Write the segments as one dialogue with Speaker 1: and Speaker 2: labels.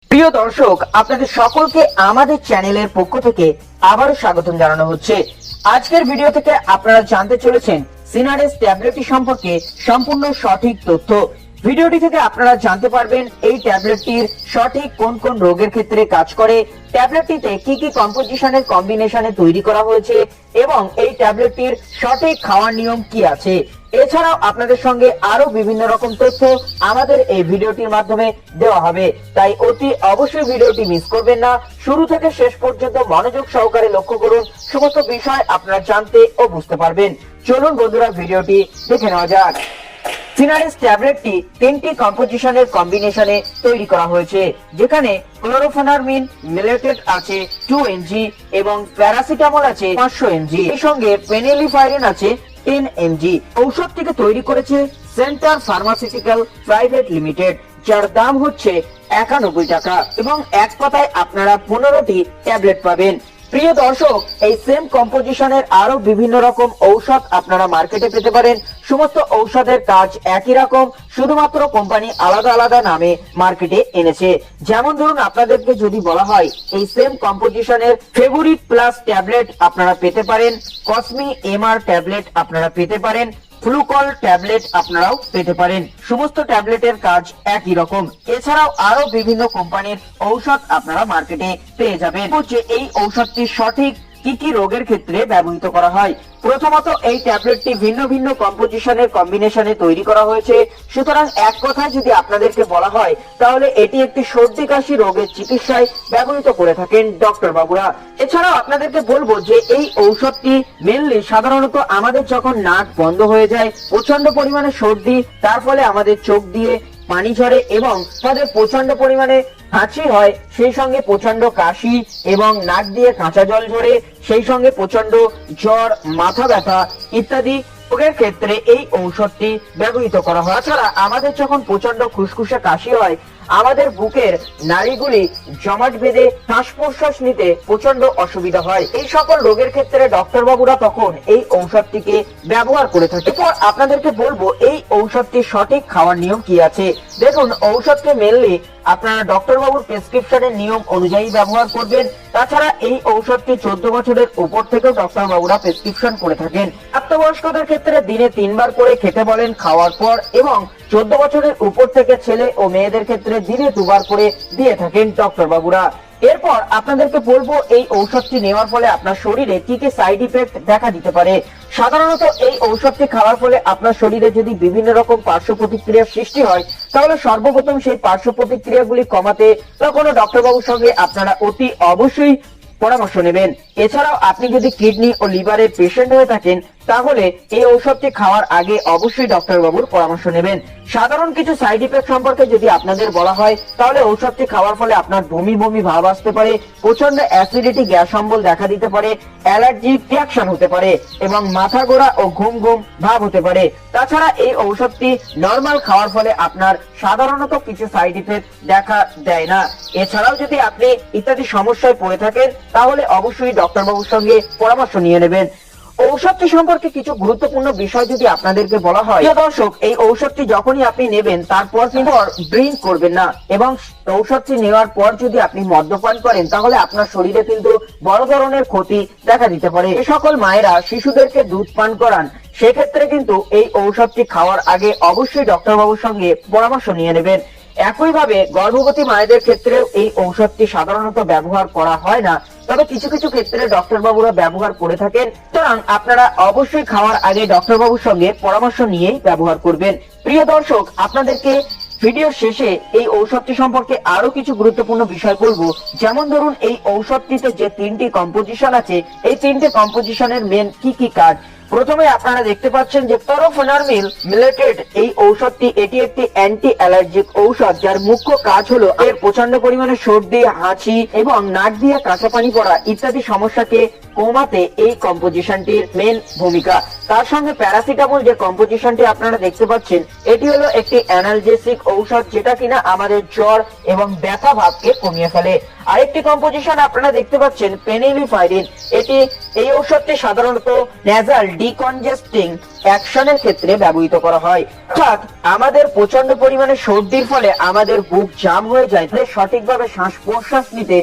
Speaker 1: প্রিয় দর্শক, আপনাদের সকলকে আমাদের চ্যানেলের পক্ষ থেকে আবারও স্বাগতম জানানো হচ্ছে। আজকের ভিডিও থেকে আপনারা জানতে চলেছেন সিনারেস ট্যাবলেটটি সম্পর্কে সম্পূর্ণ সঠিক তথ্য। ভিডিওটি থেকে আপনারা জানতে পারবেন এই ট্যাবলেটটির সঠিক কোন কোন রোগের ক্ষেত্রে কাজ করে, ট্যাবলেটটিতে কি কি কম্পোজিশনের কম্বিনেশনে তৈরি করা হয়েছে এবং এই ট্যাবলেটটির সঠিক খাওয়ার নিয়ম কি আছে। এছাড়াও আপনাদের সঙ্গে আরো বিভিন্ন রকম তথ্য আমাদের এই ভিডিওটির মাধ্যমে দেওয়া হবে, তাই অতি অবশ্যই ভিডিওটি মিস করবেন না। শুরু থেকে শেষ পর্যন্ত মনোযোগ সহকারে লক্ষ্য করুন, সমস্ত বিষয় আপনারা জানতে ও বুঝতে পারবেন। চলুন বন্ধুরা, ভিডিওটি দেখে নেওয়া যাক। সিনারেস ট্যাবলেটটি 3টি কম্পোজিশনের কম্বিনেশনে তৈরি করা হয়েছে, যেখানে ক্লোরোফেনারমিন মিলেটেড আছে 2 mg এবং প্যারাসিটামল আছে 500 mg, এর সঙ্গে ফেনিলিফাইরিন আছে 10 mg। ঔষধটিকে তৈরি করেছে সেন্টার ফার্মাসিউটিক্যাল প্রাইভেট লিমিটেড, যার দাম হচ্ছে 91 টাকা এবং এক পাতায় আপনারা 15টি ট্যাবলেট পাবেন। প্রিয় দর্শক, এই সেম কম্পোজিশনের আরো বিভিন্ন রকম ঔষধ আপনারা মার্কেটে পেতে পারেন। সমস্ত ঔষধের কাজ একই রকম, শুধুমাত্র কোম্পানি আলাদা আলাদা নামে মার্কেটে এনেছে। যেমন ধরুন, আপনাদেরকে যদি বলা হয় এই সেম কম্পোজিশনের ফেভারিট প্লাস ট্যাবলেট আপনারা পেতে পারেন, কসমি এমআর ট্যাবলেট আপনারা পেতে পারেন, ফ্লুকল ট্যাবলেট আপনারাও পেতে পারেন। সমস্ত ট্যাবলেটের কাজ একই রকম। এছাড়াও আরো বিভিন্ন কোম্পানির ঔষধ আপনারা মার্কেটে পেয়ে যাবেন। হচ্ছে এই ঔষধটি সঠিক কি কি রোগের ক্ষেত্রে ব্যবহৃত করা হয়। প্রথমত, এই ট্যাবলেটটি ভিন্ন ভিন্ন কম্পোজিশনের কম্বিনেশনে তৈরি করা হয়েছে। সুতরাং এক কথায় যদি আপনাদেরকে বলা হয়, তাহলে এটি একটি সর্দি কাশি রোগের চিকিৎসায় ব্যবহৃত করে থাকেন ডক্টর বাবুরা। এছাড়াও আপনাদেরকে বলবো যে এই ঔষধটি মেনলি সাধারণত আমাদের যখন নাক বন্ধ হয়ে যায়, প্রচন্ড পরিমাণে সর্দি, তার ফলে আমাদের চোখ দিয়ে পানি ঝরে এবং তাদের প্রচন্ড পরিমাণে হাঁচি হয়, সেই সঙ্গে প্রচন্ড কাশি এবং নাক দিয়ে কাঁচা জল ঝরে, সেই সঙ্গে প্রচন্ড জ্বর, মাথা ব্যথা ইত্যাদি রোগের ক্ষেত্রে এই ঔষধটি ব্যবহৃত করা হয়। তাছাড়া আমাদের যখন প্রচন্ড খুসখুসে কাশি হয়, আমাদের বুকের নাড়িগুলি জমাট বেঁধে শ্বাস প্রশ্বাস নিতে প্রচন্ড অসুবিধা হয়, এই সকল রোগের ক্ষেত্রে ডক্টর বাবুরা তখন এই ঔষধটিকে ব্যবহার করে থাকে। এরপর আপনাদেরকে বলবো এই ঔষধটির সঠিক খাওয়ার নিয়ম কি আছে। দেখুন, ঔষধটি মেনলি আপনারা ডক্টর বাবুর প্রেসক্রিপশনের নিয়ম অনুযায়ী ব্যবহার করবেন। তাছাড়া এই ঔষধটি 14 বছরের উপর থেকেও ডক্টর বাবুরা প্রেসক্রিপশন করে থাকেন। প্রাপ্তবয়স্কদের ক্ষেত্রে দিনে 3 বার করে খেতে বলেন খাওয়ার পর, এবং 14 বছরের উপর থেকে ছেলে ও মেয়েদের ক্ষেত্রে দিনে 2 বার করে দিয়ে থাকেন ডক্টর বাবুরা। এরপর আপনাদেরকে বলবো এই ঔষধটি নেওয়ার ফলে আপনার শরীরে কি কি সাইড ইফেক্ট দেখা দিতে পারে। সাধারণত এই ঔষধটি খাওয়ার ফলে আপনার শরীরে যদি বিভিন্ন রকম পার্শ্ব প্রতিক্রিয়ার সৃষ্টি হয়, তাহলে সর্বপ্রথম সেই পার্শ্ব প্রতিক্রিয়াগুলি কমাতে তখন ডক্টর বাবুর সঙ্গে আপনারা অতি অবশ্যই পরামর্শ নেবেন। এছাড়াও আপনি যদি কিডনি ও লিভারের পেশেন্ট হয়ে থাকেন, তাহলে এই ঔষধটি খাওয়ার আগে অবশ্যই ডক্টর বাবুর পরামর্শ নেবেন। সাধারণ কিছু সাইড ইফেক্ট সম্পর্কে যদি আপনাদের বলা হয়, তাহলে ঔষধটি খাওয়ার ফলে আপনার বমি বমি ভাব আসতে পারে, প্রচন্ড অ্যাসিডিটি গ্যাস অম্বল দেখা দিতে পারে, অ্যালার্জিক রিঅ্যাকশন হতে পারে এবং মাথা ঘোরা ও ঘুম ঘুম ভাব হতে পারে। তাছাড়া এই ঔষধটি নরমাল খাওয়ার ফলে আপনার সাধারণত কিছু সাইড ইফেক্ট দেখা দেয় না। এছাড়াও যদি আপনি ইত্যাদি সমস্যায় পড়ে থাকেন, তাহলে অবশ্যই ডক্টর বাবুর সঙ্গে পরামর্শ নিয়ে নেবেন। ঔষধটি সম্পর্কে কিছু গুরুত্বপূর্ণ বিষয় যদি আপনাদেরকে বলা হয়, দর্শক, এই ঔষধটি যখনই আপনি নেবেন তারপর ড্রিঙ্ক করবেন না, এবং ঔষধটি নেওয়ার পর যদি আপনি মদ্যপান করেন, তাহলে আপনার শরীরে কিন্তু বড় ধরনের ক্ষতি দেখা দিতে পারে। এই সকল মায়েরা শিশুদেরকে দুধ পান করান, সেক্ষেত্রে কিন্তু এই ঔষধটি খাওয়ার আগে অবশ্যই ডক্টর বাবুর সঙ্গে পরামর্শ নিয়ে নেবেন। একইভাবে গর্ভবতী মায়েদের ক্ষেত্রেও এই ঔষধটি সাধারণত ব্যবহার করা হয় না, তবে কিছু কিছু ক্ষেত্রে ডক্টর বাবুরা ব্যবহার করে থাকেন। সুতরাং আপনারা অবশ্যই খাওয়ার আগে ডক্টর বাবুর সঙ্গে পরামর্শ নিয়েই ব্যবহার করবেন। প্রিয় দর্শক, আপনাদেরকে ভিডিওর শেষে এই ঔষধটি সম্পর্কে আরো কিছু গুরুত্বপূর্ণ বিষয় বলবো। যেমন ধরুন, এই ঔষধটিতে যে 3টি কম্পোজিশন আছে, এই 3টে কম্পোজিশনের মেন কি কি কাজ। প্রথমে আপনারা দেখতে পাচ্ছেন যে ক্লোরোফেনারমিন মিলেটেড এই ঔষধটি, এটি একটি অ্যান্টি অ্যালার্জিক ঔষধ, যার মুখ্য কাজ হলো এর প্রচন্ড পরিমাণে সর্দি, হাঁচি এবং নাক দিয়ে কাঁচা পানি পড়া ইত্যাদি সমস্যাকে কমাতে এই কম্পোজিশনটির মেন ভূমিকা। তার সঙ্গে প্যারাসিটামল যে কম্পোজিশনটি আপনারা দেখতে পাচ্ছেন, এটি হলো একটি অ্যানালজেসিক ঔষধ, যেটা কিনা আমাদের জ্বর এবং ব্যথা ভাবকে কমিয়ে ফেলে। আরেকটি কম্পোজিশন আপনারা দেখতে পাচ্ছেন ফেনিলিফাইরিন, এটি এই ঔষধটি সাধারণত নেজাল ডিকনজেস্টিং অ্যাকশনের ক্ষেত্রে ব্যবহৃত করা হয়। অর্থাৎ আমাদের প্রচন্ড পরিমাণে সর্দির ফলে আমাদের বুক জাম হয়ে যায়, তাই সঠিকভাবে শ্বাস প্রশ্বাস নিতে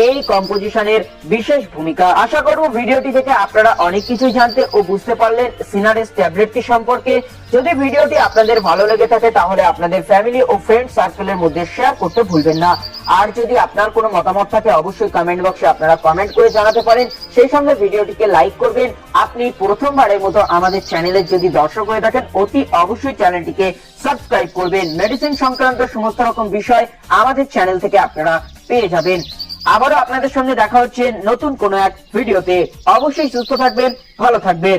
Speaker 1: এই কম্পোজিশনের বিশেষ ভূমিকা। আশা করব ভিডিওটি থেকে আপনারা অনেক কিছুই জানতে ও বুঝতে পারলেন সিনারেস ট্যাবলেটটি সম্পর্কে। যদি ভিডিওটি আপনাদের ভালো লেগে থাকে তাহলে আপনাদের ফ্যামিলি ও ফ্রেন্ড সার্কেলের মধ্যে শেয়ার করতে ভুলবেন না। আর যদি আপনার কোনো মতামত থাকে অবশ্যই কমেন্ট বক্সে আপনারা কমেন্ট করে জানাতে পারেন। সেই সঙ্গে ভিডিওটিকে লাইক করবেন। আপনি প্রথমবারের মতো আমাদের চ্যানেলের যদি দর্শক হয়ে থাকেন অতি অবশ্যই চ্যানেলটিকে সাবস্ক্রাইব করবেন। মেডিসিন সংক্রান্ত সমস্ত রকম বিষয় আমাদের চ্যানেল থেকে আপনারা পেয়ে যাবেন। আবারও আপনাদের সঙ্গে দেখা হচ্ছে নতুন কোনো এক ভিডিওতে। অবশ্যই সুস্থ থাকবেন, ভালো থাকবেন।